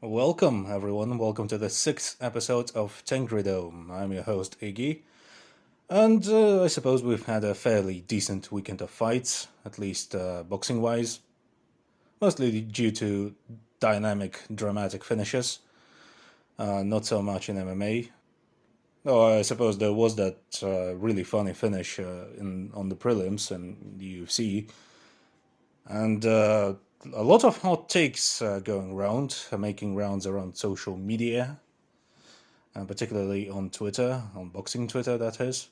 Welcome, everyone. Welcome to the sixth episode of TENGRIDOME. I'm your host, Iggy. And I suppose we've had a fairly decent weekend of fights, at least boxing wise. Mostly due to dynamic, dramatic finishes. Not so much in MMA. Though I suppose there was that really funny finish on the prelims in the UFC. And a lot of hot takes going around, making rounds around social media, particularly on Twitter, on boxing Twitter, that is.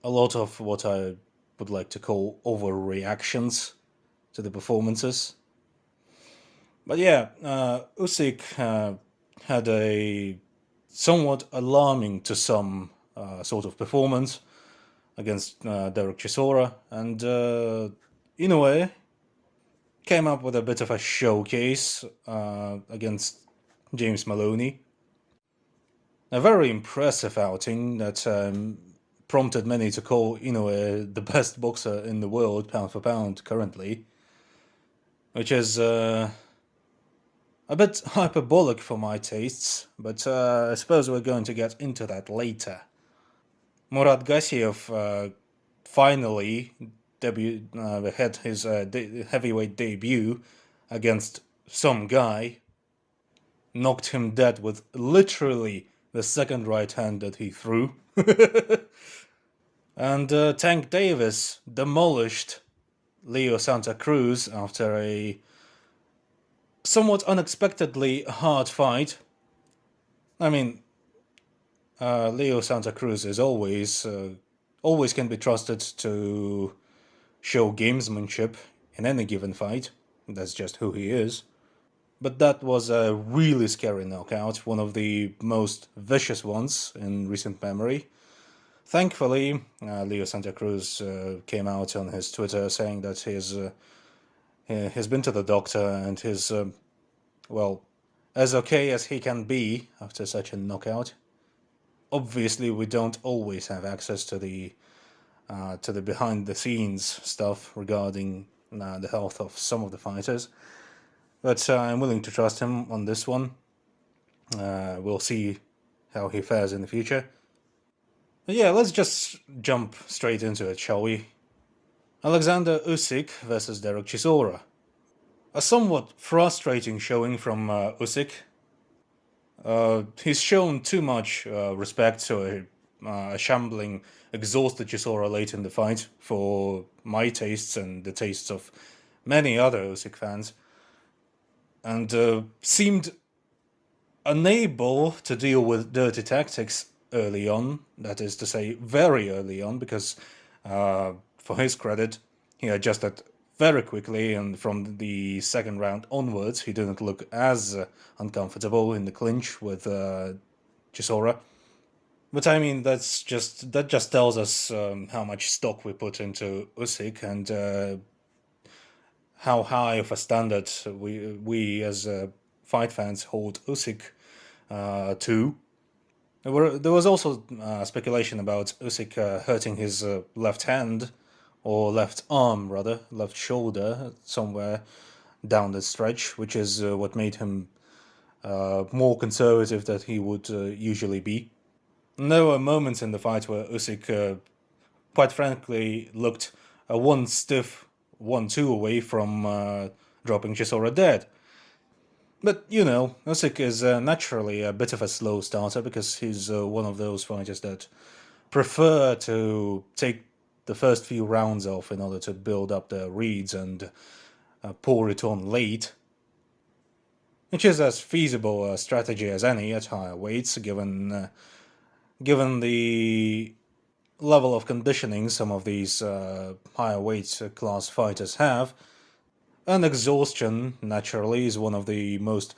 A lot of what I would like to call overreactions to the performances. But yeah, Usyk had a somewhat alarming to some sort of performance against Derek Chisora, and in a way, came up with a bit of a showcase against James Maloney. A very impressive outing that prompted many to call Inoue the best boxer in the world, pound for pound, currently. Which is a bit hyperbolic for my tastes, but I suppose we're going to get into that later. Murat Gassiev finally had his heavyweight debut against some guy, knocked him dead with literally the second right hand that he threw. And Tank Davis demolished Leo Santa Cruz after a somewhat unexpectedly hard fight. I mean, Leo Santa Cruz is always can be trusted to show gamesmanship in any given fight. That's just who he is. But that was a really scary knockout, one of the most vicious ones in recent memory. Thankfully, Leo Santa Cruz came out on his Twitter saying that he's been to the doctor and he's, as okay as he can be after such a knockout. Obviously, we don't always have access to the behind-the-scenes stuff regarding the health of some of the fighters, but I'm willing to trust him on this one. We'll see how he fares in the future. But yeah, let's just jump straight into it, shall we? Alexander Usyk versus Derek Chisora. A somewhat frustrating showing from Usyk. He's shown too much respect to a shambling, exhausted Chisora late in the fight for my tastes and the tastes of many other Usyk fans, and seemed unable to deal with dirty tactics early on, that is to say, very early on, because for his credit, he adjusted very quickly, and from the second round onwards, he didn't look as uncomfortable in the clinch with Chisora. But I mean, that just tells us how much stock we put into Usyk and how high of a standard we as fight fans hold Usyk to. There was also speculation about Usyk hurting his left hand, or left arm rather, left shoulder, somewhere down the stretch, which is what made him more conservative than he would usually be. There were moments in the fight where Usyk, quite frankly, looked one stiff 1-2 away from dropping Chisora dead. But, Usyk is naturally a bit of a slow starter because he's one of those fighters that prefer to take the first few rounds off in order to build up their reads and pour it on late, which is as feasible a strategy as any at higher weights, given the level of conditioning some of these higher weight class fighters have. And exhaustion, naturally, is one of the most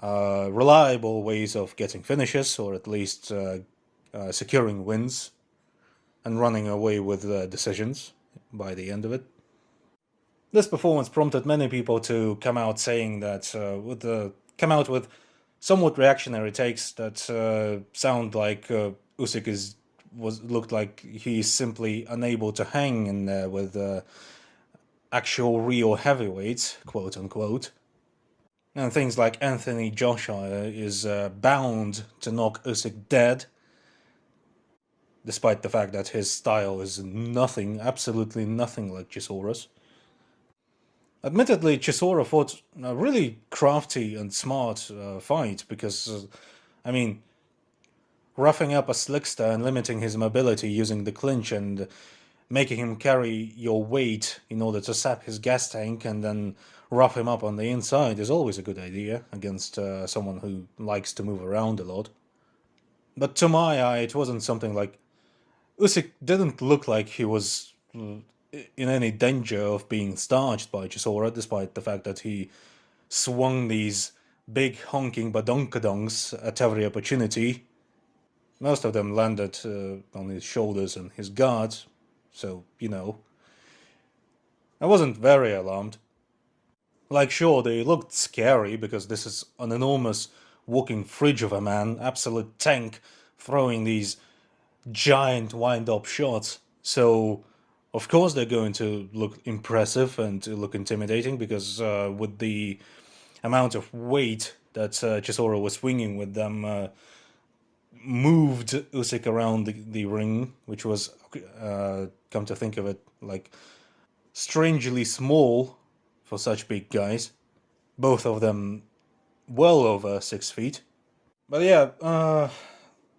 reliable ways of getting finishes, or at least securing wins and running away with decisions by the end of it. This performance prompted many people to come out saying that come out with somewhat reactionary takes that sound like Usyk looked like he's simply unable to hang in there with actual real heavyweights, quote unquote. And things like Anthony Joshua is bound to knock Usyk dead, despite the fact that his style is nothing, absolutely nothing like Chisora's. Admittedly, Chisora fought a really crafty and smart fight because, I mean, roughing up a slickster and limiting his mobility using the clinch and making him carry your weight in order to sap his gas tank and then rough him up on the inside is always a good idea against someone who likes to move around a lot. But to my eye, it wasn't something like Usyk didn't look like he was in any danger of being starched by Chisora, despite the fact that he swung these big honking badonkadongs at every opportunity. Most of them landed on his shoulders and his guard, so, I wasn't very alarmed. Like, sure, they looked scary because this is an enormous walking fridge of a man, absolute tank, throwing these giant wind-up shots. So, of course, they're going to look impressive and look intimidating because with the amount of weight that Chisora was swinging with them, moved Usyk around the ring, which was, come to think of it, like strangely small for such big guys. Both of them well over 6 feet. But yeah,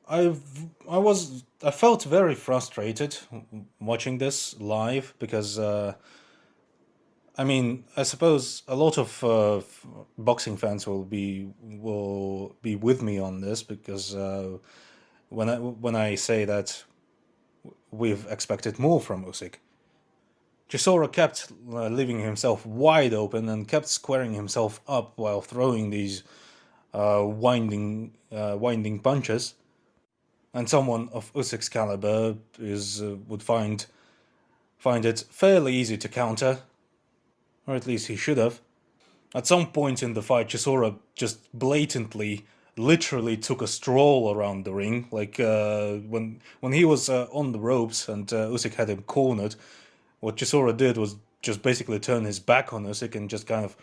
I felt very frustrated watching this live because I mean, I suppose a lot of boxing fans will be with me on this because when I say that we've expected more from Usyk. Chisora kept leaving himself wide open and kept squaring himself up while throwing these winding punches. And someone of Usyk's caliber would find it fairly easy to counter, or at least he should have. At some point in the fight, Chisora just blatantly, literally took a stroll around the ring. Like when he was on the ropes and Usyk had him cornered, what Chisora did was just basically turn his back on Usyk and just kind of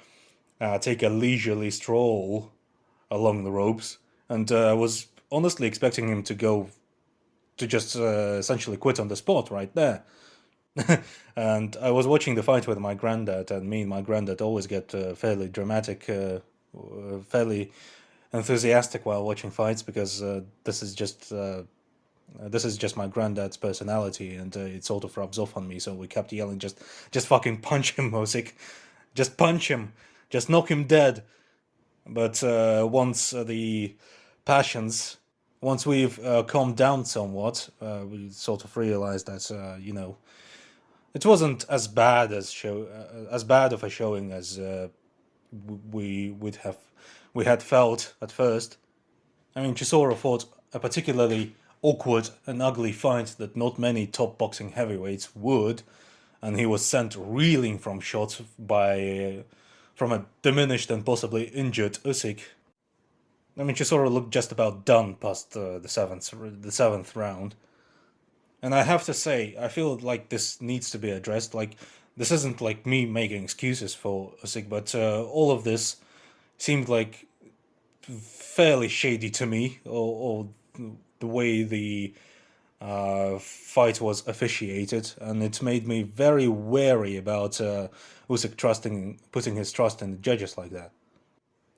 take a leisurely stroll along the ropes. And I was honestly expecting him to just essentially quit on the spot right there. And I was watching the fight with my granddad, and me and my granddad always get fairly dramatic, fairly enthusiastic while watching fights because this is just my granddad's personality, and it sort of rubs off on me. So we kept yelling, just fucking punch him, Mosik, just punch him, just knock him dead. But once we've calmed down somewhat, we sort of realized that it wasn't as bad as bad of a showing as we had felt at first. I mean, Chisora fought a particularly awkward and ugly fight that not many top boxing heavyweights would, and he was sent reeling from shots from a diminished and possibly injured Usyk. I mean, Chisora looked just about done past the seventh round. And I have to say, I feel like this needs to be addressed. Like, this isn't like me making excuses for Usyk, but all of this seemed like fairly shady to me, or the way the fight was officiated, and it made me very wary about Usyk putting his trust in the judges like that.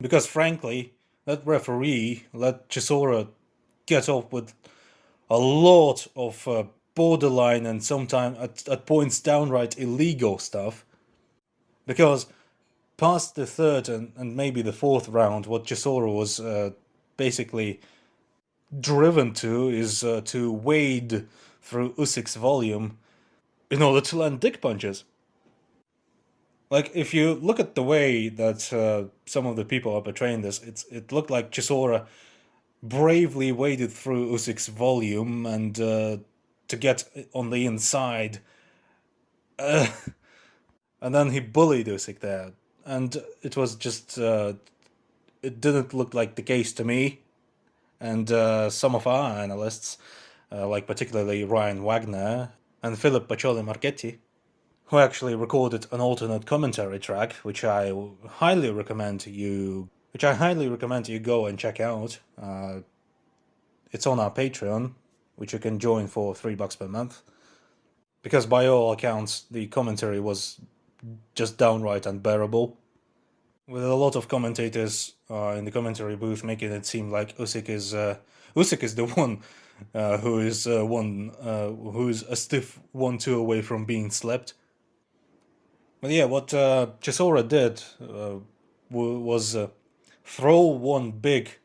Because frankly, that referee let Chisora get off with a lot of borderline and sometimes at points downright illegal stuff. Because past the third and maybe the fourth round, what Chisora was basically driven to is to wade through Usyk's volume in order to land dick punches. Like, if you look at the way that some of the people are portraying this, it looked like Chisora bravely waded through Usyk's volume and to get on the inside. And then he bullied Usyk there. And it was just, it didn't look like the case to me. And some of our analysts, like particularly Ryan Wagner and Philip Pacioli Marchetti, who actually recorded an alternate commentary track, which I highly recommend you go and check out. It's on our Patreon, which you can join for $3 per month. Because by all accounts, the commentary was just downright unbearable, with a lot of commentators in the commentary booth making it seem like Usyk is the one who is a stiff 1-2 away from being slept. But yeah, what Chisora did was throw one big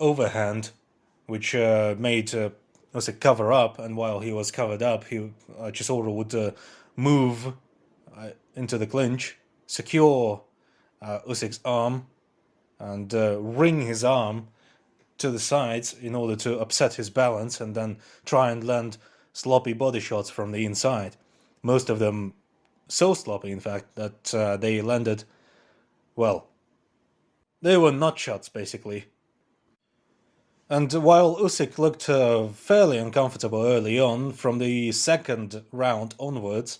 overhand, which made Usyk cover up, and while he was covered up, Chisora would move into the clinch, secure Usyk's arm, and ring his arm to the sides in order to upset his balance, and then try and land sloppy body shots from the inside. Most of them so sloppy, in fact, that they landed, well, they were nut shots, basically. And while Usyk looked fairly uncomfortable early on, from the second round onwards,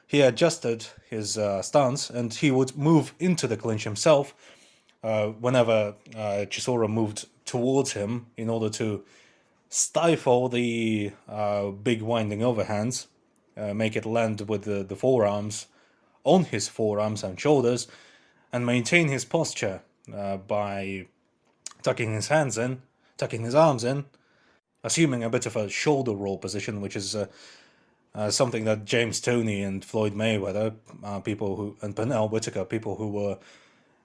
he adjusted his stance, and he would move into the clinch himself whenever Chisora moved towards him in order to stifle the big winding overhands, make it land with the forearms on his forearms and shoulders, and maintain his posture by tucking his arms in, assuming a bit of a shoulder roll position, which is something that James Toney and Floyd Mayweather, and Pernell Whitaker, people who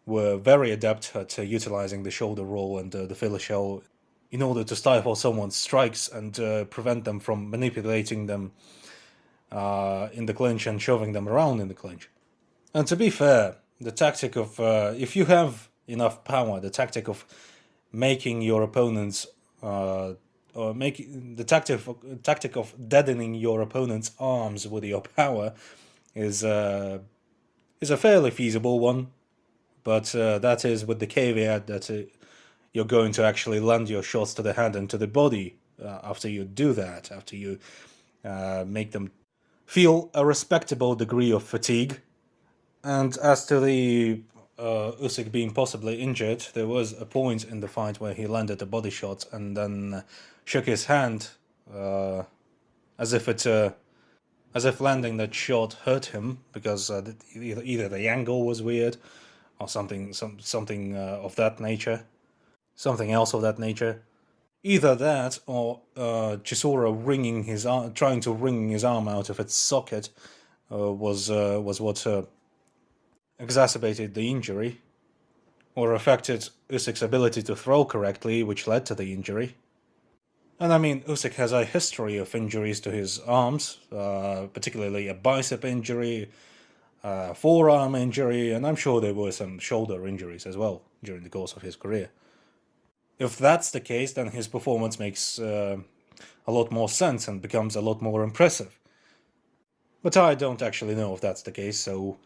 were very adept at utilizing the shoulder roll and the filler shell in order to stifle someone's strikes and prevent them from manipulating them in the clinch and shoving them around in the clinch. And to be fair, the tactic of, if you have enough power, the tactic of making your opponent's, or making the tactic of deadening your opponent's arms with your power is a fairly feasible one, but that is with the caveat that you're going to actually land your shots to the head and to the body after you do that, after you make them feel a respectable degree of fatigue. And as to the Usyk being possibly injured, there was a point in the fight where he landed a body shot and then shook his hand as if landing that shot hurt him, because either the angle was weird or something of that nature, something else of that nature. Either that or Chisora trying to wring his arm out of its socket was what exacerbated the injury, or affected Usyk's ability to throw correctly, which led to the injury. And I mean, Usyk has a history of injuries to his arms, particularly a bicep injury, forearm injury, and I'm sure there were some shoulder injuries as well during the course of his career. If that's the case, then his performance makes a lot more sense and becomes a lot more impressive. But I don't actually know if that's the case, so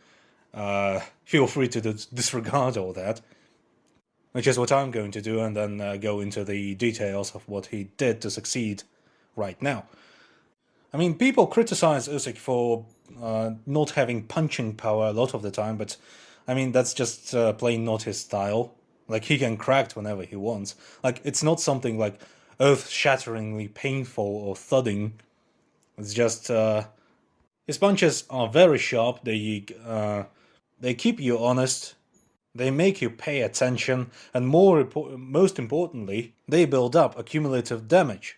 feel free to disregard all that, which is what I'm going to do, and then go into the details of what he did to succeed right now. I mean, people criticize Usyk for not having punching power a lot of the time, but I mean, that's just plain not his style. Like, he can crack whenever he wants. Like, it's not something like earth-shatteringly painful or thudding. It's just his punches are very sharp. They keep you honest. They make you pay attention, and most importantly, they build up accumulative damage.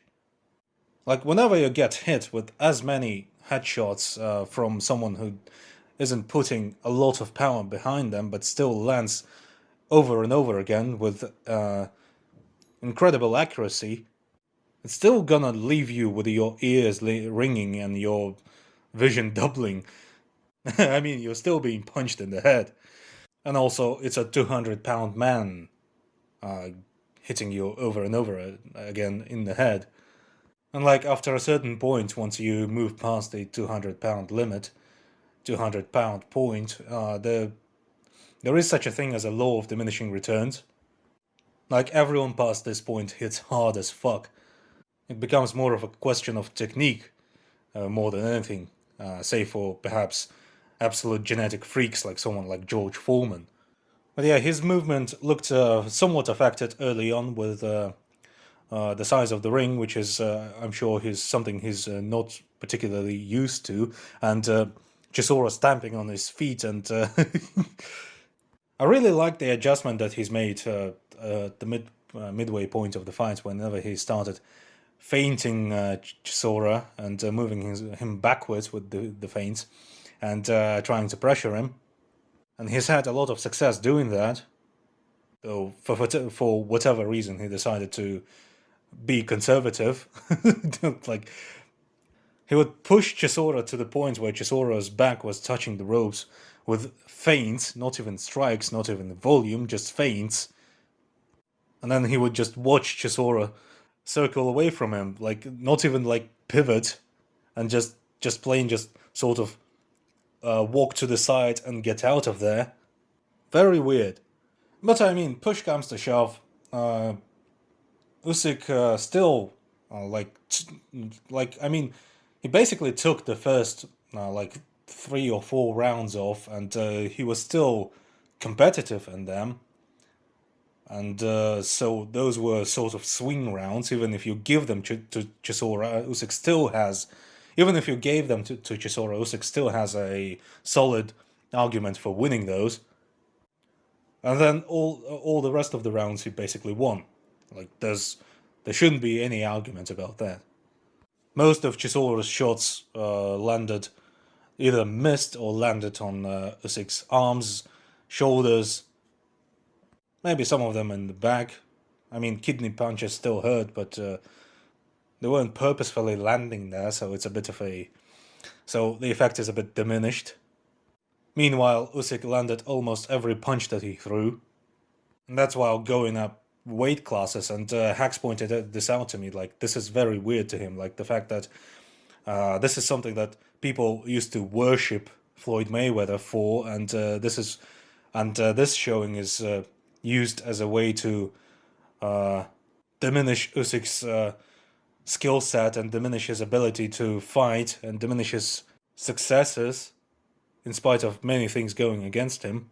Like, whenever you get hit with as many headshots from someone who isn't putting a lot of power behind them, but still lands over and over again with incredible accuracy, it's still gonna leave you with your ears ringing and your vision doubling. I mean, you're still being punched in the head. And also, it's a 200-pound man hitting you over and over again in the head. And like, after a certain point, once you move past the 200-pound limit, 200-pound point, there is such a thing as a law of diminishing returns. Like, everyone past this point hits hard as fuck. It becomes more of a question of technique more than anything. save for perhaps absolute genetic freaks like someone like George Foreman. But yeah, his movement looked somewhat affected early on with the size of the ring, which is, I'm sure, something he's not particularly used to, and Chisora stamping on his feet. And I really like the adjustment that he's made at the midway point of the fight, whenever he started feinting Chisora and moving him backwards with the feints and trying to pressure him. And he's had a lot of success doing that. Though for whatever reason he decided to be conservative. Like, he would push Chisora to the point where Chisora's back was touching the ropes with feints, not even strikes, not even volume, just feints. And then he would just watch Chisora circle away from him, like not even like pivot, and just plain just sort of walk to the side and get out of there. Very weird. But I mean, push comes to shove. Usyk still I mean, he basically took the first like 3 or 4 rounds off, and he was still competitive in them. And so those were sort of swing rounds. Even if you give them to Chisora, Usyk still has. Even if you gave them to Chisora, Usyk still has a solid argument for winning those. And then all the rest of the rounds he basically won. Like there shouldn't be any argument about that. Most of Chisora's shots landed, either missed or landed on Usyk's arms, shoulders, maybe some of them in the back. I mean, kidney punches still hurt, but they weren't purposefully landing there, so it's a bit of a... So the effect is a bit diminished. Meanwhile, Usyk landed almost every punch that he threw. And that's while going up weight classes, and Hacks pointed this out to me, like, this is very weird to him, like the fact that this is something that people used to worship Floyd Mayweather for, and this showing is used as a way to diminish Usyk's skill set and diminish his ability to fight and diminish his successes in spite of many things going against him.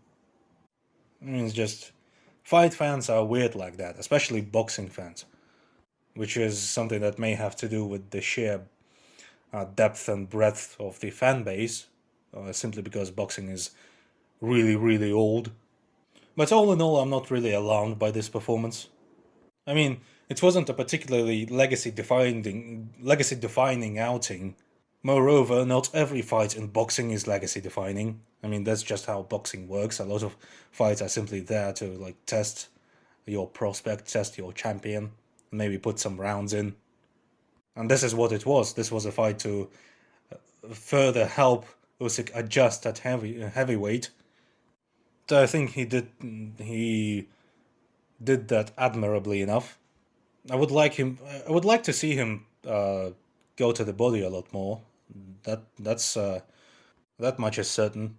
I mean, it's just... Fight fans are weird like that, especially boxing fans, which is something that may have to do with the sheer depth and breadth of the fan base, simply because boxing is really, really old. But all in all, I'm not really alarmed by this performance. I mean, it wasn't a particularly legacy-defining outing. Moreover, not every fight in boxing is legacy-defining. I mean, that's just how boxing works. A lot of fights are simply there to like test your prospect, test your champion, maybe put some rounds in. And this is what it was. This was a fight to further help Usyk adjust at heavyweight. So I think he did that admirably enough. I would like to see him go to the body a lot more. That much is certain.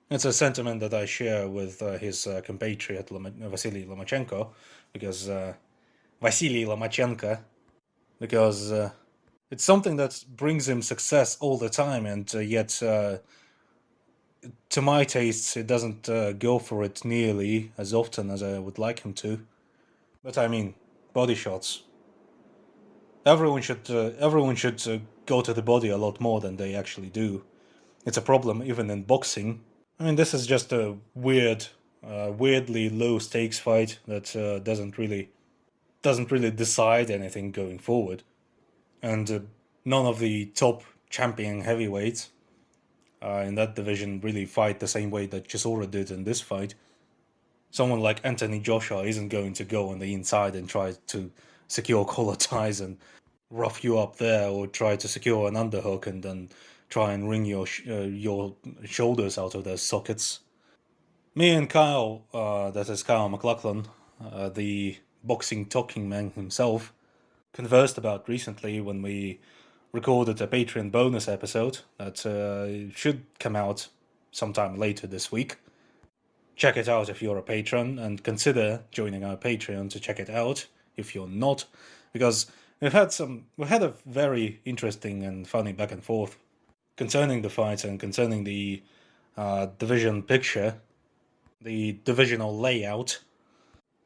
It's a sentiment that I share with his compatriot Vasily Lomachenko, because it's something that brings him success all the time, and yet to my tastes it doesn't go for it nearly as often as I would like him to. But I mean, body shots. Everyone should go to the body a lot more than they actually do. It's a problem even in boxing. I mean, this is just a weirdly low stakes fight that doesn't really decide anything going forward, and none of the top champion heavyweights in that division really fight the same way that Chisora did in this fight. Someone like Anthony Joshua isn't going to go on the inside and try to secure collar ties and rough you up there, or try to secure an underhook and then try and wring your shoulders out of their sockets. Me and Kyle, that is Kyle McLachlan, the boxing talking man himself, conversed about recently when we recorded a Patreon bonus episode that should come out sometime later this week. Check it out if you're a patron, and consider joining our Patreon to check it out if you're not, because we had a very interesting and funny back and forth concerning the fight and concerning the division picture, the divisional layout.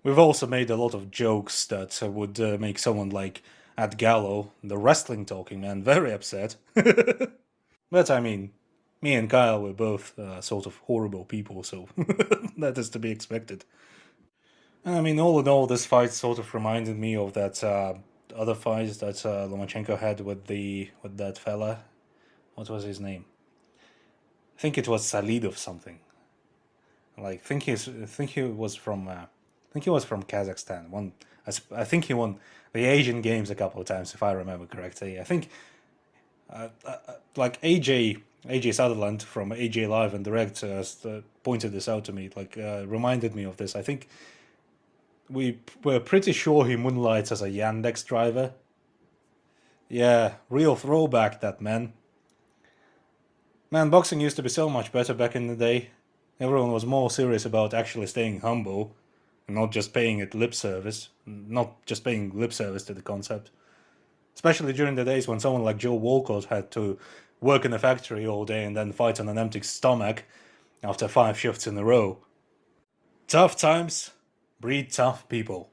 We've also made a lot of jokes that would make someone like Ed Gallo, the wrestling talking man, very upset. But I mean, me and Kyle were both sort of horrible people, so that is to be expected. I mean, all in all, this fight sort of reminded me of that other fight that Lomachenko had with that fella. What was his name? I think it was Salidov something. Like, think he was from Kazakhstan. I think he won the Asian Games a couple of times, if I remember correctly. I think like AJ Sutherland from AJ Live and Direct pointed this out to me. Like, reminded me of this. I think we were pretty sure he moonlights as a Yandex driver. Yeah, real throwback, that man. Man, boxing used to be so much better back in the day. Everyone was more serious about actually staying humble and not just paying it lip service, not just paying lip service to the concept. Especially during the days when someone like Joe Walcott had to work in a factory all day and then fight on an empty stomach after 5 shifts in a row. Tough times breed tough people.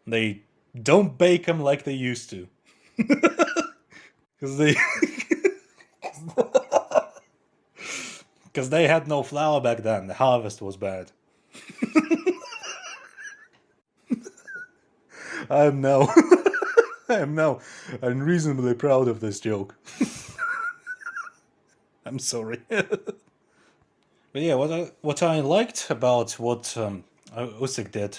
They don't bake them like they used to. Because they... Because they had no flour back then, the harvest was bad. I am now... I am now unreasonably proud of this joke. I'm sorry. But yeah, what I liked about what Usyk did,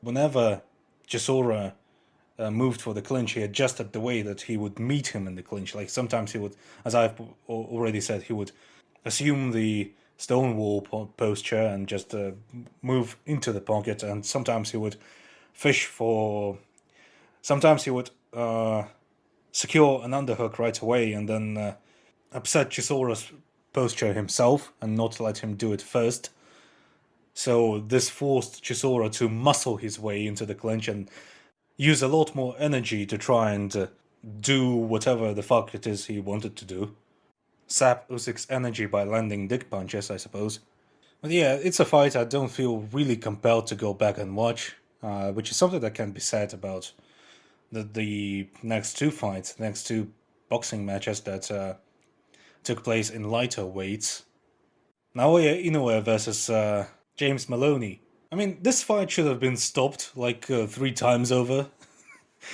whenever Chisora moved for the clinch, he adjusted the way that he would meet him in the clinch. Like, sometimes he would, as I've already said, he would assume the stonewall posture and just move into the pocket, and sometimes he would fish for... Sometimes he would secure an underhook right away and then upset Chisora's posture himself and not let him do it first. So this forced Chisora to muscle his way into the clinch and use a lot more energy to try and do whatever the fuck it is he wanted to do. Sap Usyk's energy by landing dick punches, I suppose. But yeah, it's a fight I don't feel really compelled to go back and watch, which is something that can be said about the next two fights, next two boxing matches that took place in lighter weights. Naoya Inoue versus James Maloney. I mean, this fight should have been stopped like 3 times over.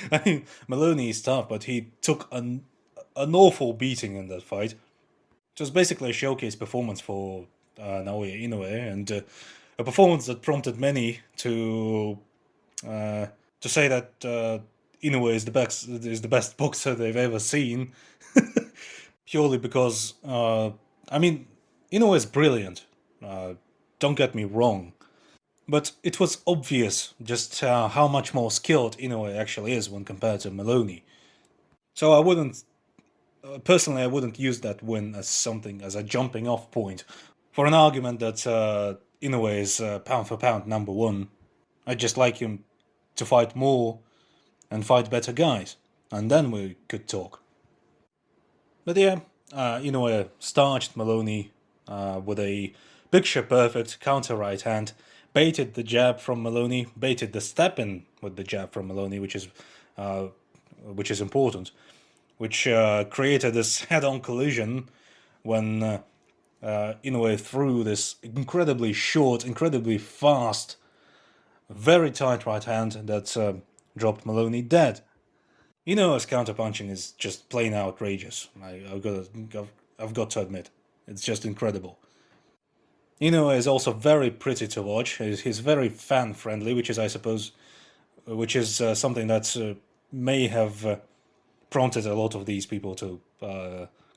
I mean, Maloney is tough, but he took an awful beating in that fight. It was basically a showcase performance for Naoya Inoue, and a performance that prompted many to say that Inoue is the best boxer they've ever seen, purely because I mean, Inoue is brilliant. Don't get me wrong, but it was obvious just how much more skilled Inoue actually is when compared to Maloney. So I wouldn't personally, I wouldn't use that win as a jumping off point for an argument that Inoue is pound for pound number one. I'd just like him to fight more and fight better guys, and then we could talk. But yeah, Inoue starched Maloney with a picture-perfect counter right hand, baited the jab from Maloney, baited the step in with the jab from Maloney, which is important, which created this head-on collision when Inoue threw this incredibly short, incredibly fast, very tight right hand that dropped Maloney dead. Inoue's counterpunching is just plain outrageous. I've got to admit, it's just incredible. Inoue is also very pretty to watch. He's very fan-friendly, which is, I suppose, something that may have prompted a lot of these people to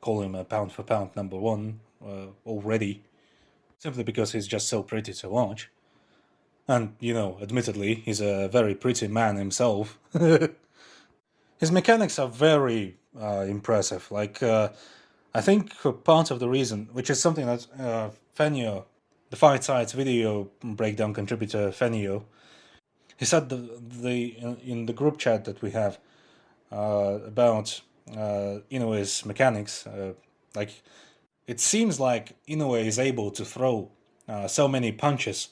call him a pound-for-pound number one already, simply because he's just so pretty to watch. And, admittedly, he's a very pretty man himself. His mechanics are very impressive. Like, I think part of the reason, which is something that Fenio, the Fight Sites video breakdown contributor Fenio, he said in the group chat that we have about Inoue's mechanics, Like, it seems like Inoue is able to throw so many punches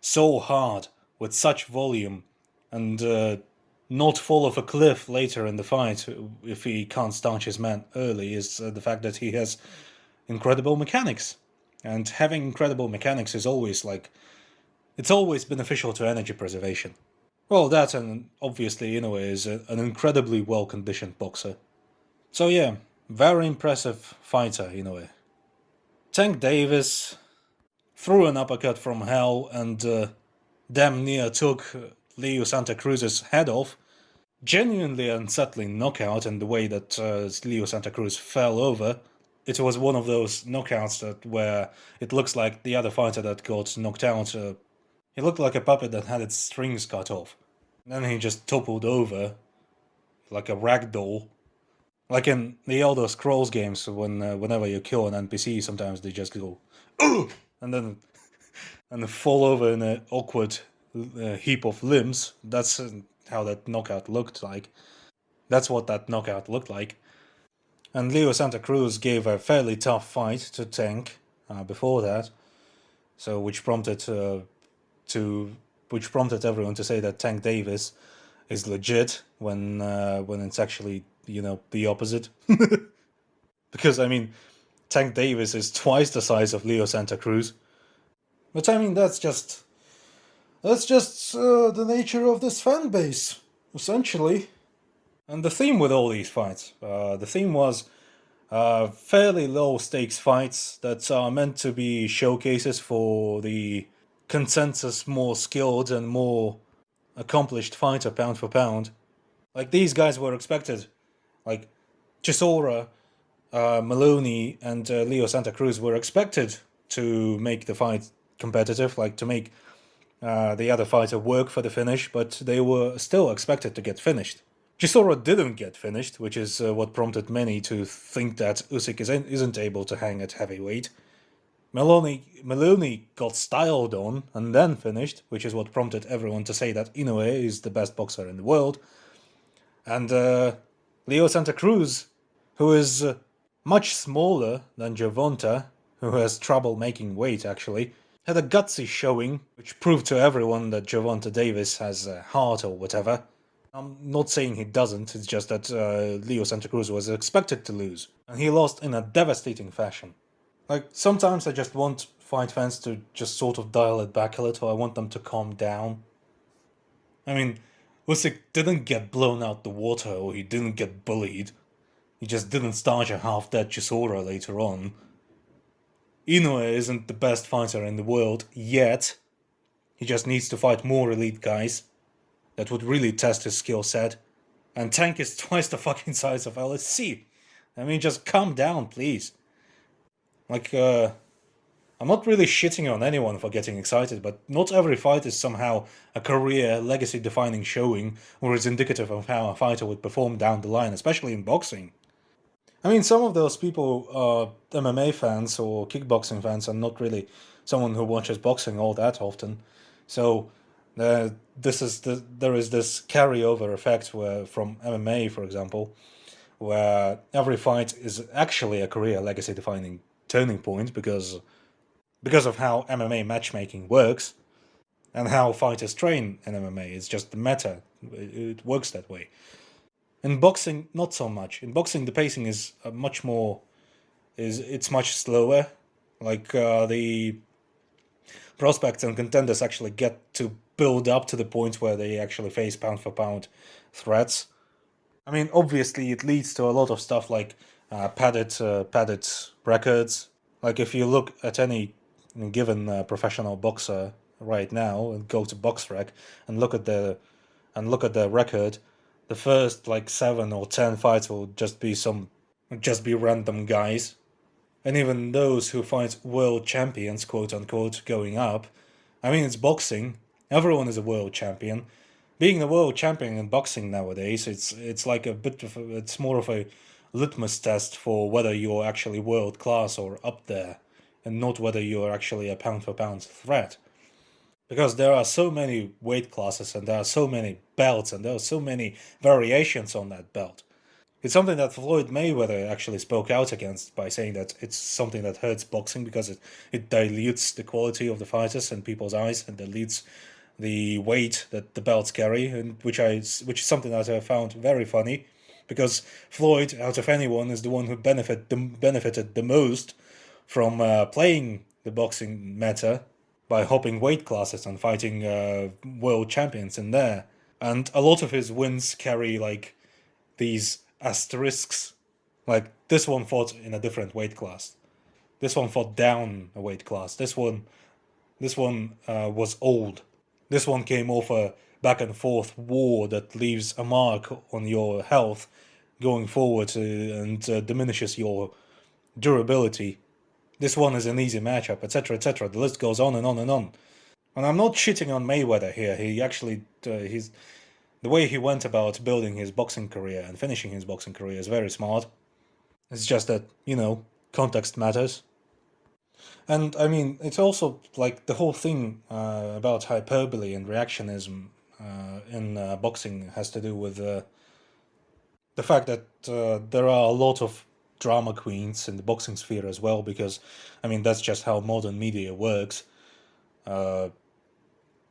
so hard with such volume and not fall off a cliff later in the fight if he can't staunch his man early is the fact that he has incredible mechanics. And having incredible mechanics is always it's always beneficial to energy preservation. Well, that and obviously Inoue is an incredibly well conditioned boxer. So yeah, very impressive fighter Inoue. Tank Davis threw an uppercut from hell and damn near took Leo Santa Cruz's head off. Genuinely unsettling knockout in the way that Leo Santa Cruz fell over. It was one of those knockouts where it looks like the other fighter that got knocked out. He looked like a puppet that had its strings cut off. And then he just toppled over like a rag doll. Like in the Elder Scrolls games, whenever you kill an NPC, sometimes they just go, "Ugh!" and then fall over in an awkward heap of limbs. That's how that knockout looked like. That's what that knockout looked like. And Leo Santa Cruz gave a fairly tough fight to Tank before that, so which prompted everyone to say that Tank Davis is legit when it's actually the opposite. Because I mean, Tank Davis is twice the size of Leo Santa Cruz. But I mean, that's just the nature of this fan base, essentially. And the theme with all these fights, the theme was fairly low stakes fights that are meant to be showcases for the consensus more skilled and more accomplished fighter pound for pound. Like these guys were expected, like Chisora, Maloney, and Leo Santa Cruz were expected to make the fight competitive, like to make the other fighter work for the finish, but they were still expected to get finished. Chisora didn't get finished, which is what prompted many to think that Usyk isn't able to hang at heavyweight. Maloney got styled on and then finished, which is what prompted everyone to say that Inoue is the best boxer in the world. And Leo Santa Cruz, who is much smaller than Gervonta, who has trouble making weight actually, had a gutsy showing, which proved to everyone that Gervonta Davis has a heart or whatever. I'm not saying he doesn't, it's just that Leo Santa Cruz was expected to lose, and he lost in a devastating fashion. Like, sometimes I just want fight fans to just sort of dial it back a little, I want them to calm down. I mean, Usyk didn't get blown out the water or he didn't get bullied. He just didn't starch a half-dead Chisora later on. Inoue isn't the best fighter in the world yet. He just needs to fight more elite guys that would really test his skill set. And Tank is twice the fucking size of LSC. I mean, just calm down, please. Like, I'm not really shitting on anyone for getting excited, but not every fight is somehow a career, legacy-defining showing or is indicative of how a fighter would perform down the line, especially in boxing. I mean, some of those people are MMA fans or kickboxing fans and not really someone who watches boxing all that often. So there is this carryover effect from MMA, for example, where every fight is actually a career legacy defining turning point because of how MMA matchmaking works and how fighters train in MMA. It's just the meta. It works that way. In boxing, not so much. In boxing, the pacing is much more. It's much slower. Like the prospects and contenders actually get to build up to the point where they actually face pound for pound threats. I mean, obviously, it leads to a lot of stuff like padded records. Like if you look at any given professional boxer right now and go to BoxRec and look at the record, the first like 7 or 10 fights will just be random guys, and even those who fight world champions, quote unquote, going up. I mean, it's boxing. Everyone is a world champion. Being a world champion in boxing nowadays, it's like it's more of a litmus test for whether you're actually world class or up there, and not whether you're actually a pound for pound threat. Because there are so many weight classes and there are so many belts and there are so many variations on that belt. It's something that Floyd Mayweather actually spoke out against by saying that it's something that hurts boxing because it dilutes the quality of the fighters in people's eyes and dilutes the weight that the belts carry, and which is something that I found very funny, because Floyd, out of anyone, is the one who benefited the most from playing the boxing meta by hopping weight classes and fighting world champions in there. And a lot of his wins carry like these asterisks. Like this one fought in a different weight class. This one fought down a weight class. This one was old. This one came off a back and forth war that leaves a mark on your health going forward and diminishes your durability. This one is an easy matchup, etc., etc. The list goes on and on and on. And I'm not shitting on Mayweather here. He actually, he's the way he went about building his boxing career and finishing his boxing career is very smart. It's just that, context matters. And I mean, it's also like the whole thing about hyperbole and reactionism in boxing has to do with the fact that there are a lot of drama queens in the boxing sphere as well, because, I mean, that's just how modern media works. Uh,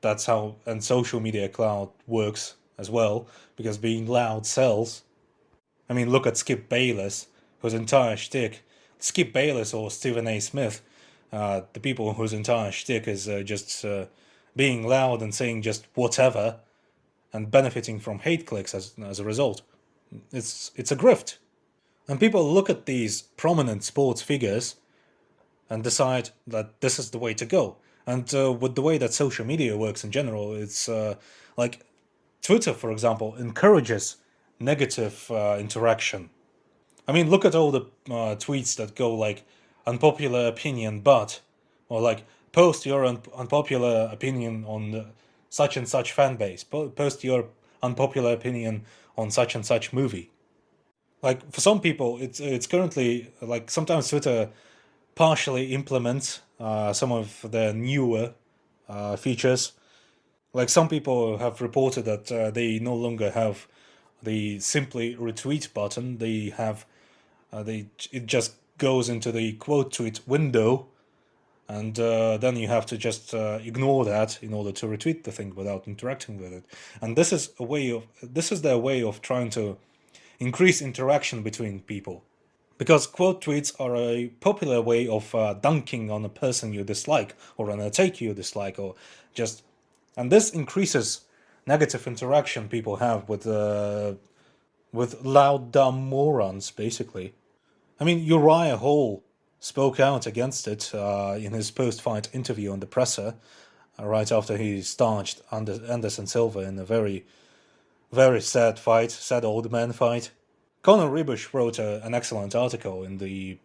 that's how, and social media cloud works as well, because being loud sells. I mean, look at Skip Bayless, whose entire shtick, Skip Bayless or Stephen A. Smith, the people whose entire shtick is just being loud and saying just whatever, and benefiting from hate clicks as a result. It's a grift, and people look at these prominent sports figures and decide that this is the way to go. And with the way that social media works in general, it's like Twitter, for example, encourages negative interaction. I mean, look at all the tweets that go like unpopular opinion, but, or like post your unpopular opinion on such and such fan base, post your unpopular opinion on such and such movie. Like for some people, it's currently like sometimes Twitter partially implements some of the newer features. Like some people have reported that they no longer have the simply retweet button. They have it just goes into the quote tweet window, and then you have to just ignore that in order to retweet the thing without interacting with it. And this is their way of trying to increase interaction between people. Because quote tweets are a popular way of dunking on a person you dislike, or on a take you dislike, or just. And this increases negative interaction people have with loud, dumb morons, basically. I mean, Uriah Hall spoke out against it in his post fight interview on The Presser, right after he starched Anderson Silva in a very, very sad fight, sad old man fight. Conor Ribush wrote an excellent article in the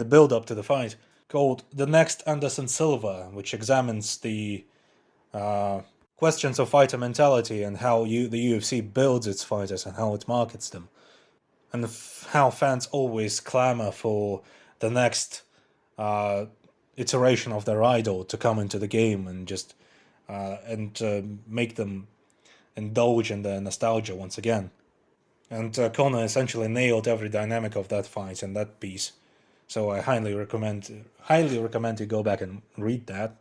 build up to the fight called "The Next Anderson Silva," which examines the questions of fighter mentality and how the UFC builds its fighters and how it markets them, and how fans always clamor for the next iteration of their idol to come into the game and just make them indulge in their nostalgia once again. And Conor essentially nailed every dynamic of that fight and that piece. So I highly recommend you go back and read that.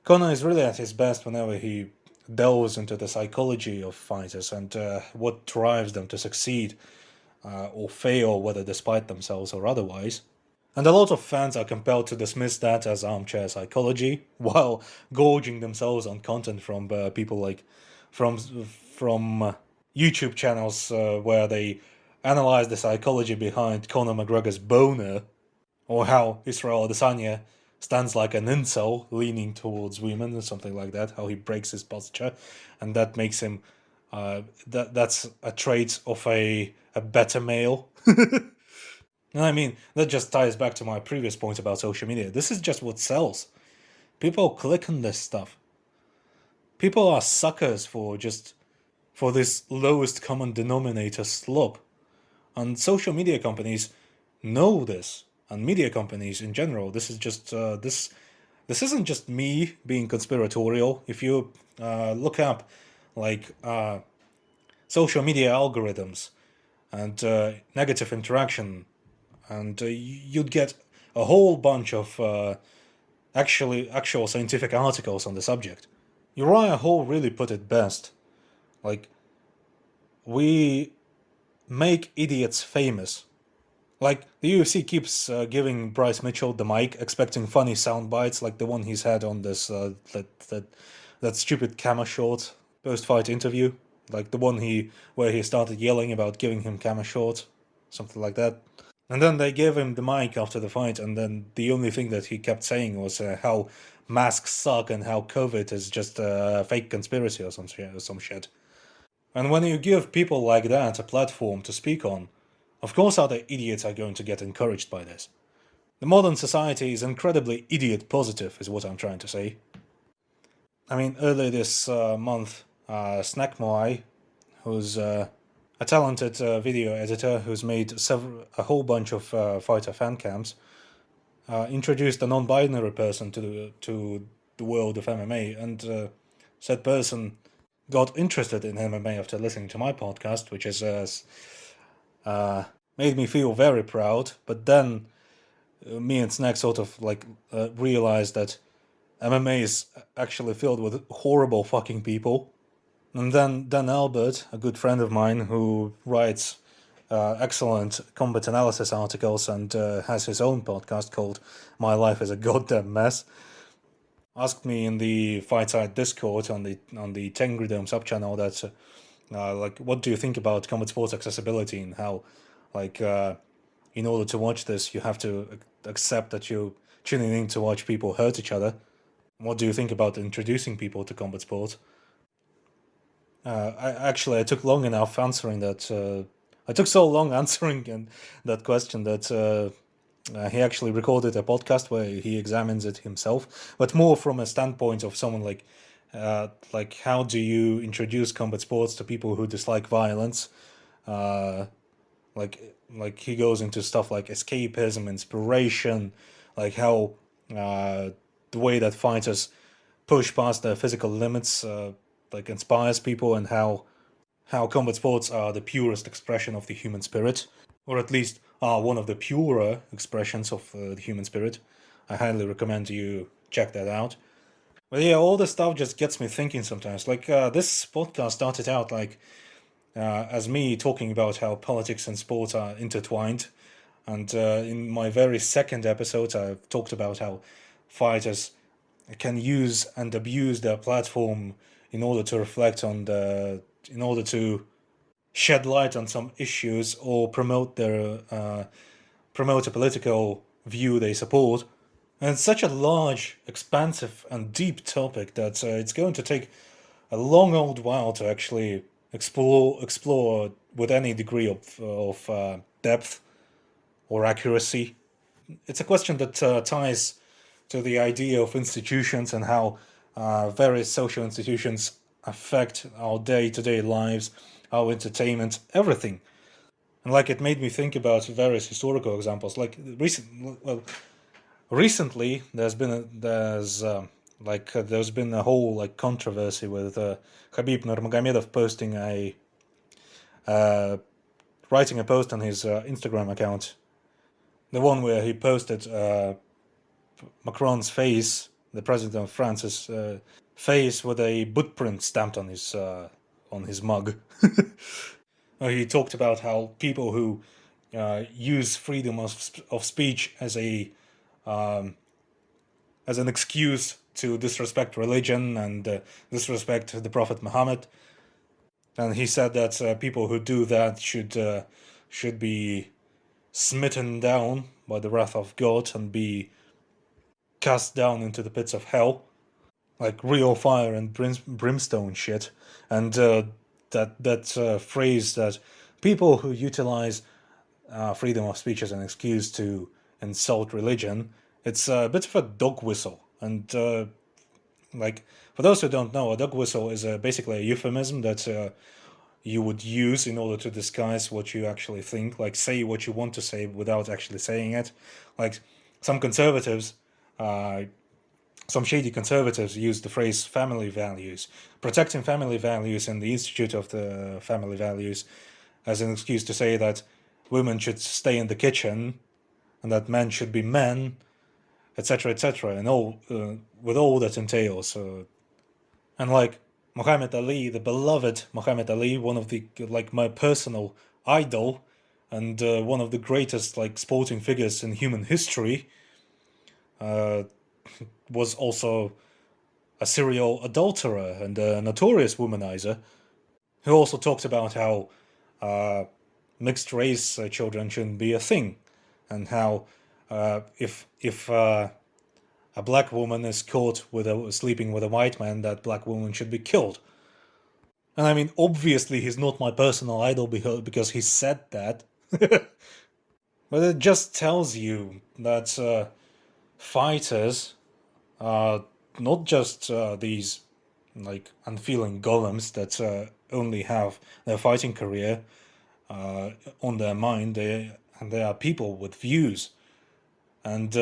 Conor is really at his best whenever he delves into the psychology of fighters and what drives them to succeed or fail, whether despite themselves or otherwise. And a lot of fans are compelled to dismiss that as armchair psychology, while gorging themselves on content from people like from YouTube channels where they analyze the psychology behind Conor McGregor's boner, or how Israel Adesanya stands like an incel leaning towards women or something like that, how he breaks his posture, and that makes him that's a trait of a better male. And I mean, that just ties back to my previous point about social media. This is just what sells. People click on this stuff. People are suckers for this lowest common denominator slop. And social media companies know this. And media companies in general, this is just this isn't just me being conspiratorial. If you look up like social media algorithms, and negative interaction, and you'd get a whole bunch of actual scientific articles on the subject. Uriah Hall really put it best. Like, we make idiots famous. Like, the UFC keeps giving Bryce Mitchell the mic, expecting funny sound bites like the one he's had on this that stupid camera short post-fight interview, like the one where he started yelling about giving him camera short, something like that. And then they gave him the mic after the fight, and then the only thing that he kept saying was how masks suck and how COVID is just a fake conspiracy or some shit. And when you give people like that a platform to speak on, of course other idiots are going to get encouraged by this. The modern society is incredibly idiot positive, is what I'm trying to say. I mean, earlier this month, Snack Moai, who's a talented video editor who's made a whole bunch of fighter fan cams, introduced a non-binary person to the world of MMA, and said person got interested in MMA after listening to my podcast, which has made me feel very proud. But then me and Snack sort of like realized that MMA is actually filled with horrible fucking people. And then Albert, a good friend of mine who writes excellent combat analysis articles and has his own podcast called My Life is a Goddamn Mess, asked me in the Fight Side Discord on the TENGRIDOME subchannel that like, what do you think about combat sports accessibility and how, like, in order to watch this you have to accept that you're tuning in to watch people hurt each other. What do you think about introducing people to combat sport? I took long enough answering that. I took so long answering that question that he actually recorded a podcast where he examines it himself, but more from a standpoint of someone like how do you introduce combat sports to people who dislike violence? Like he goes into stuff like escapism, inspiration, like how the way that fighters push past their physical limits like inspires people, and how combat sports are the purest expression of the human spirit, or at least are one of the purer expressions of the human spirit. I highly recommend you check that out. But yeah, all this stuff just gets me thinking sometimes. Like this podcast started out like as me talking about how politics and sports are intertwined, and in my very second episode, I've talked about how fighters can use and abuse their platform in order to reflect on in order to shed light on some issues or promote a political view they support. And it's such a large, expansive, and deep topic that it's going to take a long old while to actually explore with any degree of depth or accuracy. It's a question that ties to the idea of institutions and how various social institutions affect our day-to-day lives, our entertainment, everything. And like, it made me think about various historical examples. Like recently, there's been a whole like controversy with Khabib Nurmagomedov posting writing a post on his Instagram account, the one where he posted Macron's face, the president of France's face, with a boot print stamped on his mug. He talked about how people who use freedom of speech as an excuse to disrespect religion and disrespect the Prophet Muhammad, and he said that people who do that should be smitten down by the wrath of God and be cast down into the pits of hell, like real fire and brimstone shit. And that phrase that people who utilize freedom of speech as an excuse to insult religion, it's a bit of a dog whistle. And like, for those who don't know, a dog whistle is basically a euphemism that you would use in order to disguise what you actually think, like say what you want to say without actually saying it. Like some conservatives, some shady conservatives use the phrase family values, protecting family values and the Institute of the Family Values as an excuse to say that women should stay in the kitchen and that men should be men, etc., and all with all that entails. And like Muhammad Ali, the beloved Muhammad Ali, one of the like my personal idol, and one of the greatest like sporting figures in human history, uh, was also a serial adulterer and a notorious womanizer, who also talked about how uh, mixed race children shouldn't be a thing, and how if a black woman is caught sleeping with a white man, that black woman should be killed. And I mean, obviously, he's not my personal idol because he said that. But it just tells you that fighters are not just these like unfeeling golems that only have their fighting career on their mind. They are people with views. And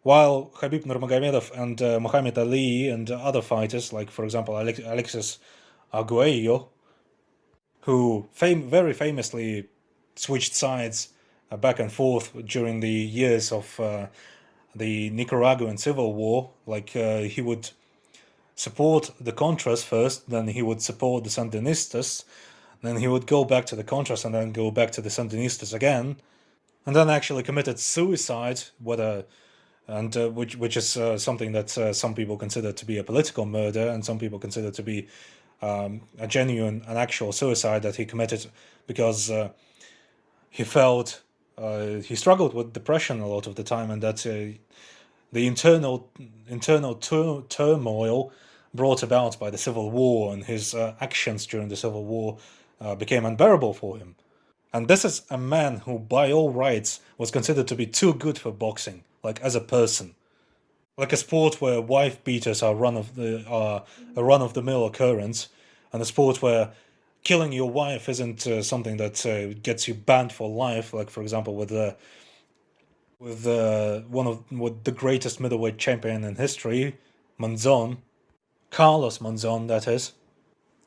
while Khabib Nurmagomedov and Muhammad Ali and other fighters, like for example Alexis Arguello, who very famously switched sides back and forth during the years of the Nicaraguan Civil War, like he would support the Contras first, then he would support the Sandinistas, then he would go back to the Contras and then go back to the Sandinistas again, and then actually committed suicide, which is something that some people consider to be a political murder, and some people consider to be a genuine, an actual suicide that he committed because he felt he struggled with depression a lot of the time, and that the internal turmoil brought about by the Civil War and his actions during the Civil War became unbearable for him. And this is a man who, by all rights, was considered to be too good for boxing, like as a person, like a sport where wife beaters are a run of the mill occurrence, and a sport where killing your wife isn't something that gets you banned for life. Like for example, with with the greatest middleweight champion in history, Monzon, Carlos Monzon, that is.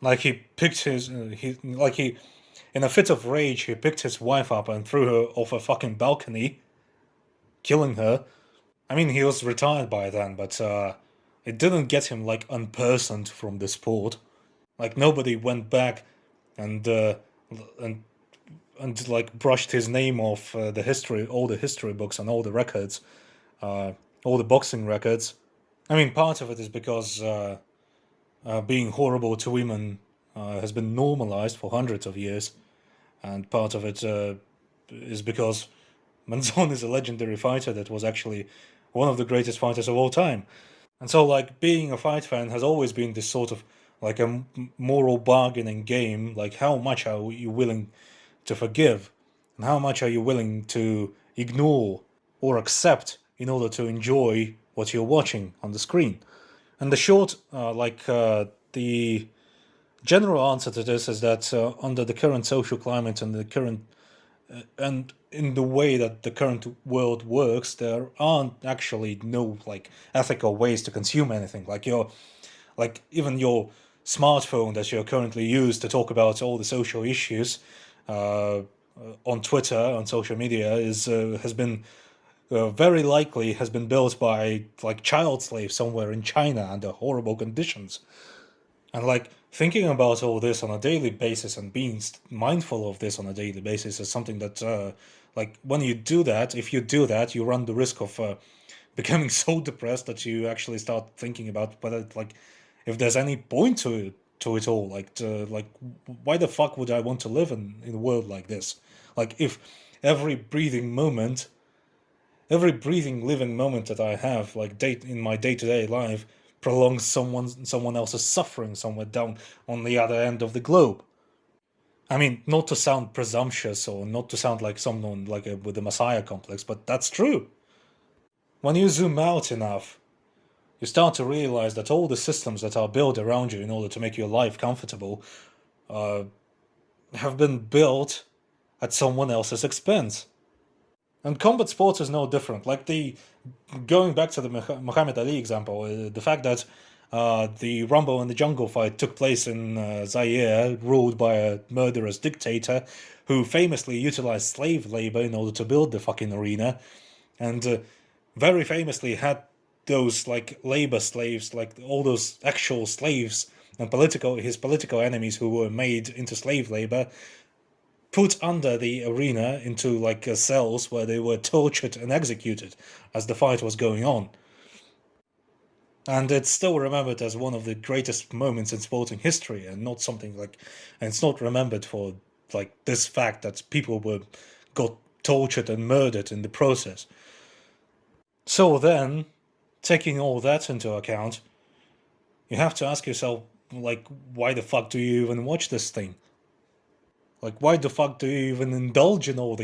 Like he picked his he in a fit of rage he picked his wife up and threw her off a fucking balcony, killing her. I mean, he was retired by then, but it didn't get him like unpersoned from the sport. Like nobody went back and and like brushed his name off all the history books and all the records, all the boxing records. I mean, part of it is because being horrible to women has been normalized for hundreds of years, and part of it is because Manzon is a legendary fighter that was actually one of the greatest fighters of all time. And so, like, being a fight fan has always been this sort of like a moral bargaining game. Like, how much are you willing to forgive, and how much are you willing to ignore or accept in order to enjoy what you're watching on the screen? And the short, the general answer to this is that under the current social climate and the current and in the way that the current world works, there aren't actually no like ethical ways to consume anything. Like even your smartphone that you're currently used to talk about all the social issues on Twitter, on social media, has been very likely has been built by like child slaves somewhere in China under horrible conditions. And like thinking about all this on a daily basis and being mindful of this on a daily basis is something that, like, when you do that, if you do that, you run the risk of becoming so depressed that you actually start thinking about whether, like, if there's any point to it all. Like, why the fuck would I want to live in a world like this? Like, if every breathing living moment that I have, like, in my day-to-day life, prolongs someone else's suffering somewhere down on the other end of the globe. I mean, not to sound presumptuous or not to sound like someone like with a messiah complex, but that's true. When you zoom out enough, you start to realize that all the systems that are built around you in order to make your life comfortable have been built at someone else's expense. And combat sports is no different. Like going back to the Muhammad Ali example, the fact that the Rumble in the Jungle fight took place in Zaire, ruled by a murderous dictator who famously utilized slave labor in order to build the fucking arena, and very famously had those like labor slaves, like all those actual slaves and his political enemies who were made into slave labor, put under the arena into like cells where they were tortured and executed as the fight was going on. And it's still remembered as one of the greatest moments in sporting history, and not something like, and it's not remembered for like this fact that people were got tortured and murdered in the process. So then, taking all that into account, you have to ask yourself, like, why the fuck do you even watch this thing? Like, why the fuck do you even indulge in all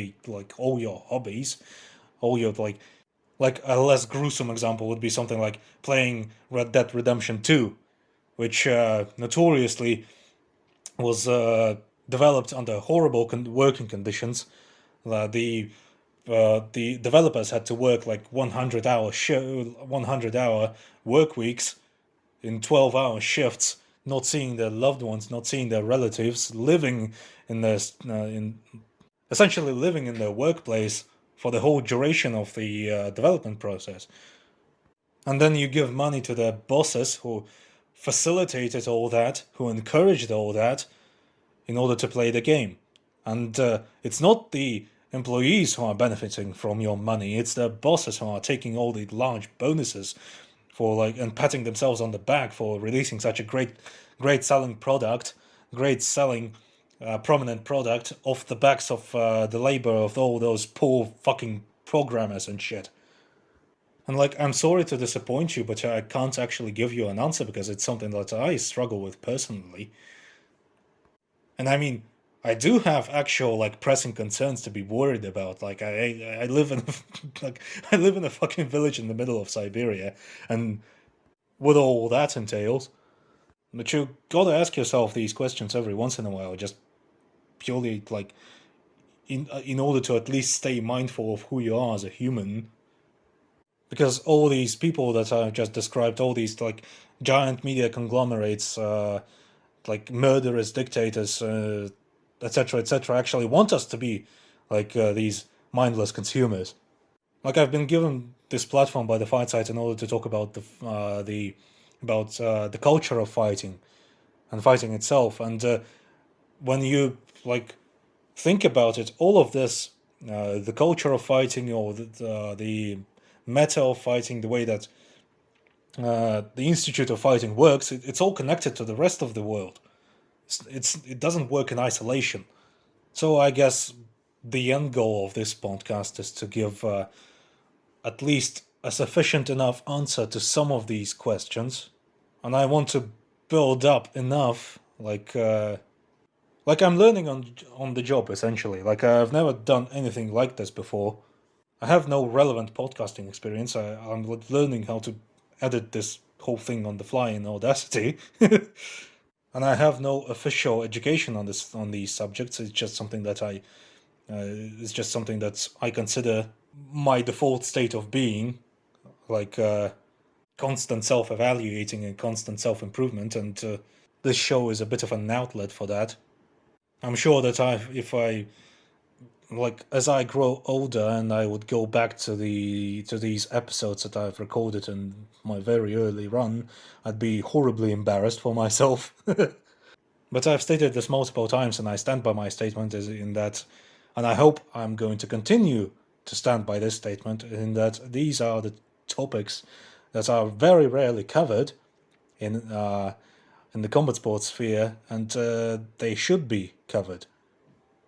your hobbies, all your like a less gruesome example would be something like playing Red Dead Redemption 2, which notoriously was developed under horrible working conditions. The developers had to work like 100-hour work weeks in 12-hour shifts, not seeing their loved ones, not seeing their relatives, living in their in essentially living in their workplace for the whole duration of the development process. And then you give money to their bosses who facilitated all that, who encouraged all that in order to play the game. And it's not the employees who are benefiting from your money, it's their bosses who are taking all the large bonuses for and patting themselves on the back for releasing such a great selling product, great selling prominent product off the backs of the labor of all those poor fucking programmers and shit. And I'm sorry to disappoint you, but I can't actually give you an answer because it's something that I struggle with personally. And I mean, I do have actual pressing concerns to be worried about. I live in I live in a fucking village in the middle of Siberia, and what all that entails. But you gotta ask yourself these questions every once in a while, just purely in order to at least stay mindful of who you are as a human. Because all these people that I've just described, all these giant media conglomerates, murderous dictators, etc., etc., actually want us to be these mindless consumers. I've been given this platform by the fight site in order to talk about the culture of fighting and fighting itself. And when you think about it, all of this, the culture of fighting, or the meta of fighting, the way that the Institute of Fighting works, it's all connected to the rest of the world. It doesn't work in isolation. So I guess the end goal of this podcast is to give at least a sufficient enough answer to some of these questions, and I want to build up enough, I'm learning on the job essentially. I've never done anything like this before. I have no relevant podcasting experience. I'm learning how to edit this whole thing on the fly in Audacity. And I have no official education on these subjects. It's just something that I consider my default state of being, constant self-evaluating and constant self-improvement. And this show is a bit of an outlet for that. I'm sure that as I grow older and I would go back to these episodes that I've recorded in my very early run, I'd be horribly embarrassed for myself. But I've stated this multiple times, and I stand by my statement in that, and I hope I'm going to continue to stand by this statement, in that these are the topics that are very rarely covered in the combat sports sphere, and they should be covered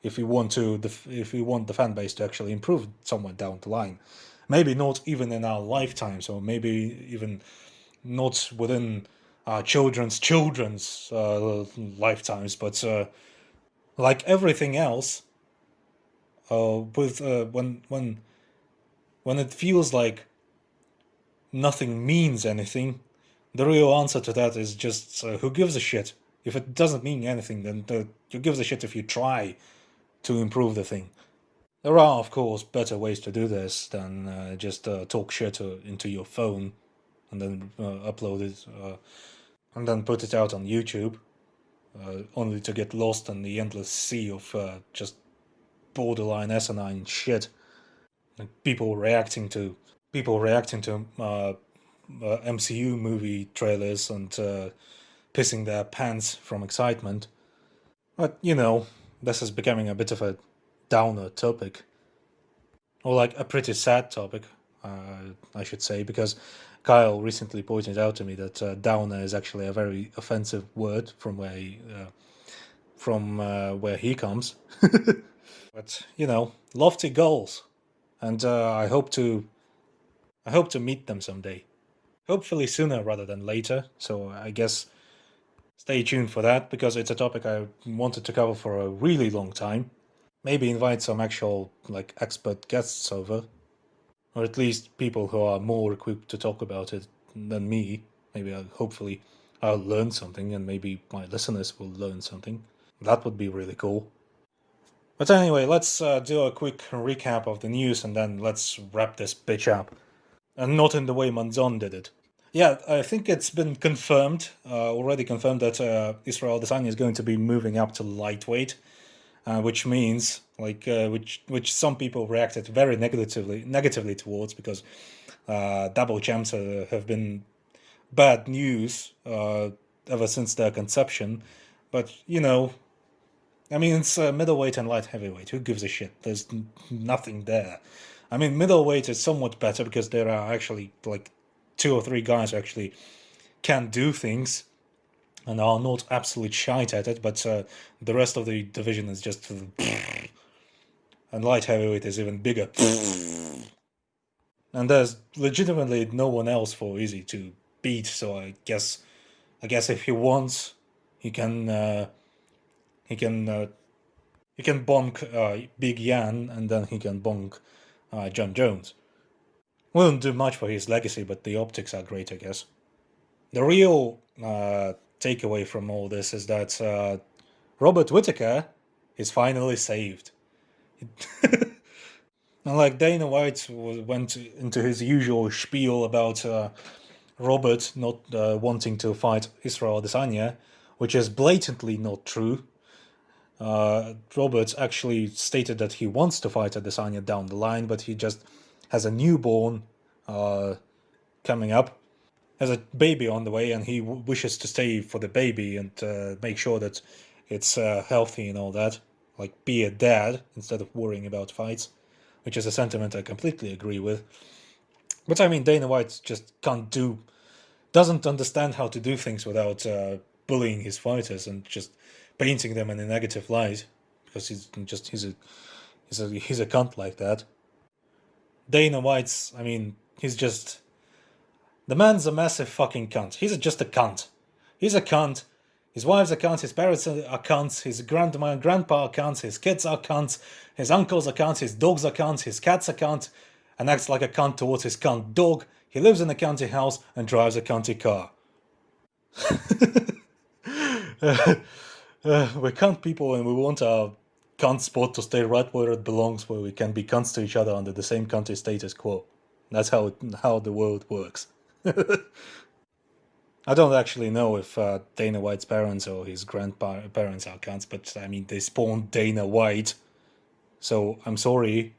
if we want the fan base to actually improve somewhere down the line. Maybe not even in our lifetimes, or maybe even not within our children's lifetimes, but like everything else, when it feels like nothing means anything, the real answer to that is just who gives a shit. If it doesn't mean anything, then who gives a shit if you try to improve the thing. There are, of course, better ways to do this than just talk shit into your phone and then upload it and then put it out on YouTube, only to get lost in the endless sea of just borderline asinine shit. Like people reacting to MCU movie trailers and pissing their pants from excitement. But this is becoming a bit of a downer topic, or like a pretty sad topic, I should say, because Kyle recently pointed out to me that downer is actually a very offensive word from where he comes. But lofty goals, and I hope to meet them someday. Hopefully sooner rather than later. So I guess stay tuned for that, because it's a topic I wanted to cover for a really long time. Maybe invite some actual like expert guests over, or at least people who are more equipped to talk about it than me. Maybe hopefully I'll learn something, and maybe my listeners will learn something. That would be really cool. But anyway, let's do a quick recap of the news, and then let's wrap this bitch up. And not in the way Manzon did it. Yeah, I think it's been confirmed, already confirmed, that Israel Adesanya is going to be moving up to lightweight, which means which some people reacted very negatively towards, because double champs have been bad news ever since their conception. But I mean, it's middleweight and light heavyweight. Who gives a shit? There's nothing there. I mean, middleweight is somewhat better because there are actually like 2 or 3 guys who actually can do things and are not absolute shite at it, but the rest of the division is just and light heavyweight is even bigger. And there's legitimately no one else for Izzy to beat, so I guess if he wants, he can bonk Big Yan, and then he can bonk John Jones. Wouldn't do much for his legacy, but the optics are great, I guess. The real takeaway from all this is that Robert Whittaker is finally saved. And like Dana White went into his usual spiel about Robert not wanting to fight Israel Adesanya, which is blatantly not true. Robert actually stated that he wants to fight Adesanya down the line, but he just has a newborn coming up, has a baby on the way, and he wishes to stay for the baby and make sure that it's healthy and all that. Like, be a dad instead of worrying about fights, which is a sentiment I completely agree with. But I mean, Dana White just doesn't understand how to do things without bullying his fighters and just painting them in a negative light, because he's a cunt like that. Dana White's, I mean, the man's a massive fucking cunt. He's just a cunt. He's a cunt. His wife's a cunt, his parents are cunts, his grandpa are cunts, his kids are cunts, his uncles are cunts, his dogs are cunts, his cats are cunts, and acts like a cunt towards his cunt dog. He lives in a cunty house and drives a cunty car. We're cunt people, and we want our cunt spot to stay right where it belongs, where we can be cunts to each other under the same country status quo. That's how the world works. I don't actually know if Dana White's parents or his grandparents are cunts, but I mean, they spawned Dana White, so I'm sorry.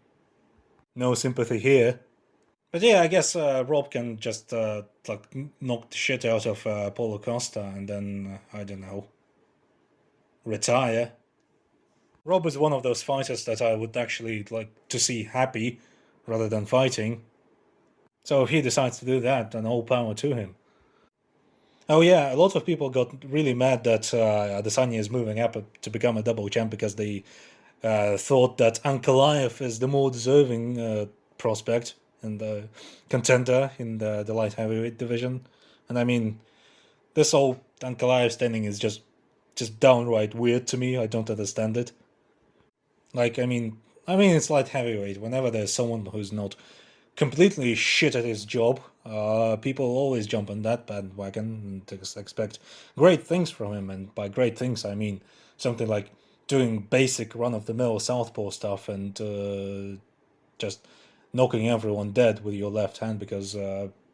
No sympathy here. But yeah, I guess Rob can just knock the shit out of Paulo Costa and then, I don't know, retire. Rob is one of those fighters that I would actually like to see happy rather than fighting. So if he decides to do that, then all power to him. Oh yeah, a lot of people got really mad that Adesanya is moving up to become a double champ, because they thought that Ankalaev is the more deserving prospect and the contender in the light heavyweight division. And I mean, this whole Ankalaev standing is just downright weird to me. I don't understand it. Like, I mean, it's light heavyweight. Whenever there's someone who's not completely shit at his job, people always jump on that bandwagon and expect great things from him. And by great things, I mean something like doing basic run-of-the-mill southpaw stuff and just knocking everyone dead with your left hand, because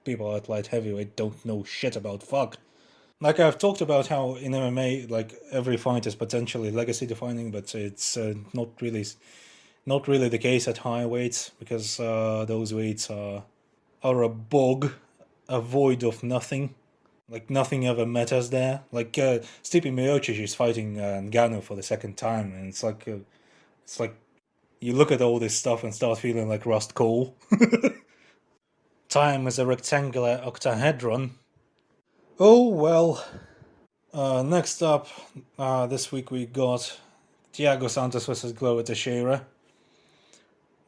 people at light heavyweight don't know shit about fuck. Like I've talked about how in MMA, like every fight is potentially legacy defining, but it's not really the case at high weights because those weights are a bog, a void of nothing. Like nothing ever matters there. Like Stipe Miocic is fighting Ngannou for the second time, and it's like you look at all this stuff and start feeling like Rust Cole. Time is a rectangular octahedron. Oh well. Next up, this week we got Thiago Santos versus Glover Teixeira.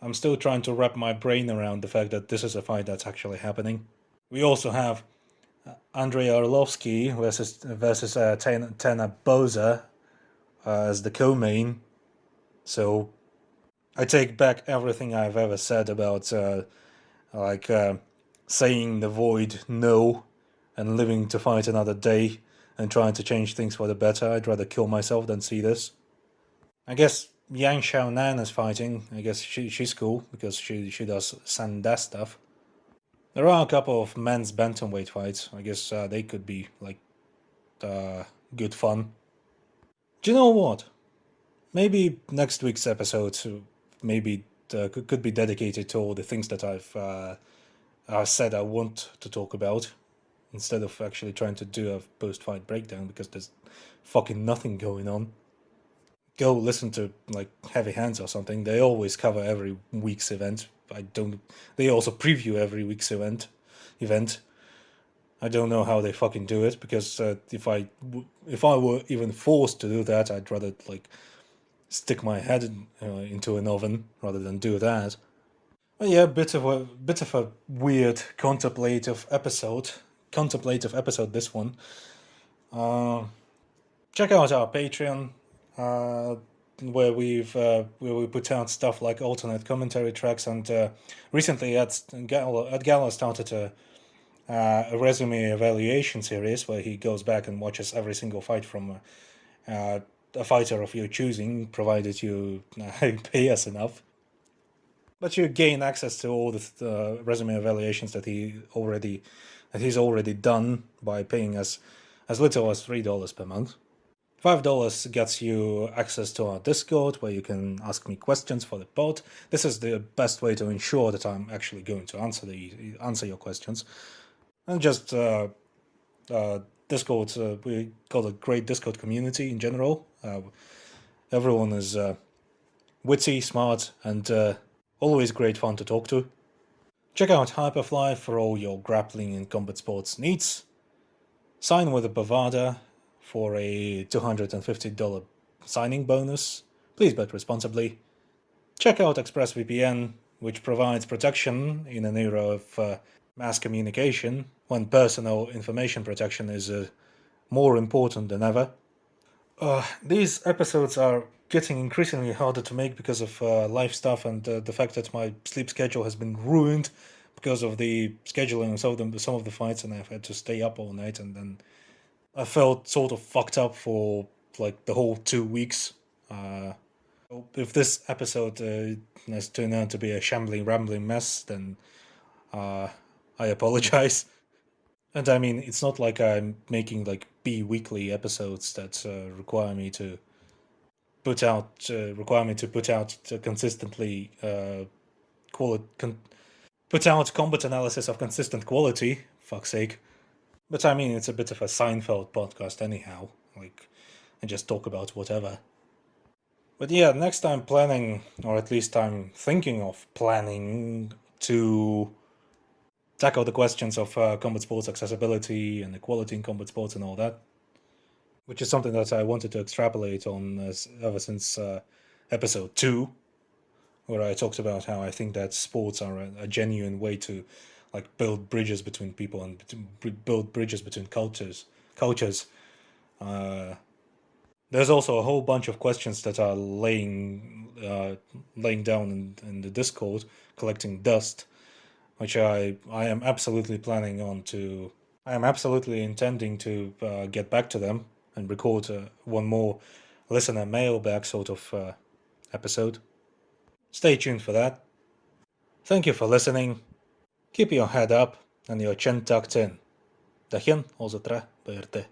I'm still trying to wrap my brain around the fact that this is a fight that's actually happening. We also have Andrei Arlovsky versus Tana Boza as the co-main. So I take back everything I've ever said about saying the void no and living to fight another day and trying to change things for the better. I'd rather kill myself than see this. I guess Yang Xiaonan is fighting. I guess she's cool because she does Sanda stuff. There are a couple of men's bantamweight fights. I guess they could be like good fun. Do you know what? Maybe next week's episode maybe could be dedicated to all the things that I've said I want to talk about, instead of actually trying to do a post-fight breakdown because there's fucking nothing going on. Go listen to like Heavy Hands or something. They always cover every week's event. They also preview every week's event. I don't know how they fucking do it because if I were even forced to do that, I'd rather like stick my head into an oven rather than do that. But yeah, bit of a weird contemplative episode. This one. Check out our Patreon, where we put out stuff like alternate commentary tracks, and recently at Gala started a resume evaluation series where he goes back and watches every single fight from a fighter of your choosing, provided you pay us enough. But you gain access to all the resume evaluations that he's already done by paying us as little as $3 per month. $5 gets you access to our Discord, where you can ask me questions for the pod. This is the best way to ensure that I'm actually going to answer your questions. And just Discord, we got a great Discord community in general. Everyone is witty, smart, and always great fun to talk to. Check out Hyperfly for all your grappling and combat sports needs. Sign with a Bovada for a $250 signing bonus. Please bet responsibly. Check out ExpressVPN, which provides protection in an era of mass communication, when personal information protection is more important than ever. These episodes are getting increasingly harder to make because of life stuff and the fact that my sleep schedule has been ruined because of the scheduling of some of the fights, and I've had to stay up all night, and then I felt sort of fucked up for like the whole 2 weeks. If this episode has turned out to be a shambling, rambling mess, then I apologize. And I mean, it's not like I'm making like bi-weekly episodes that require me to put out consistently put out combat analysis of consistent quality. Fuck's sake. But I mean, it's a bit of a Seinfeld podcast anyhow. Like, I just talk about whatever. But yeah, next I'm planning, or at least I'm thinking of planning, to tackle the questions of combat sports accessibility and equality in combat sports and all that, which is something that I wanted to extrapolate on ever since episode 2, where I talked about how I think that sports are a genuine way to like build bridges between people and build bridges between cultures. There's also a whole bunch of questions that are laying down in the Discord, collecting dust, which I am absolutely intending to get back to them and record one more listener mailbag sort of episode. Stay tuned for that. Thank you for listening. Keep your head up and your chin tucked in. Dachin, also tre, beirte.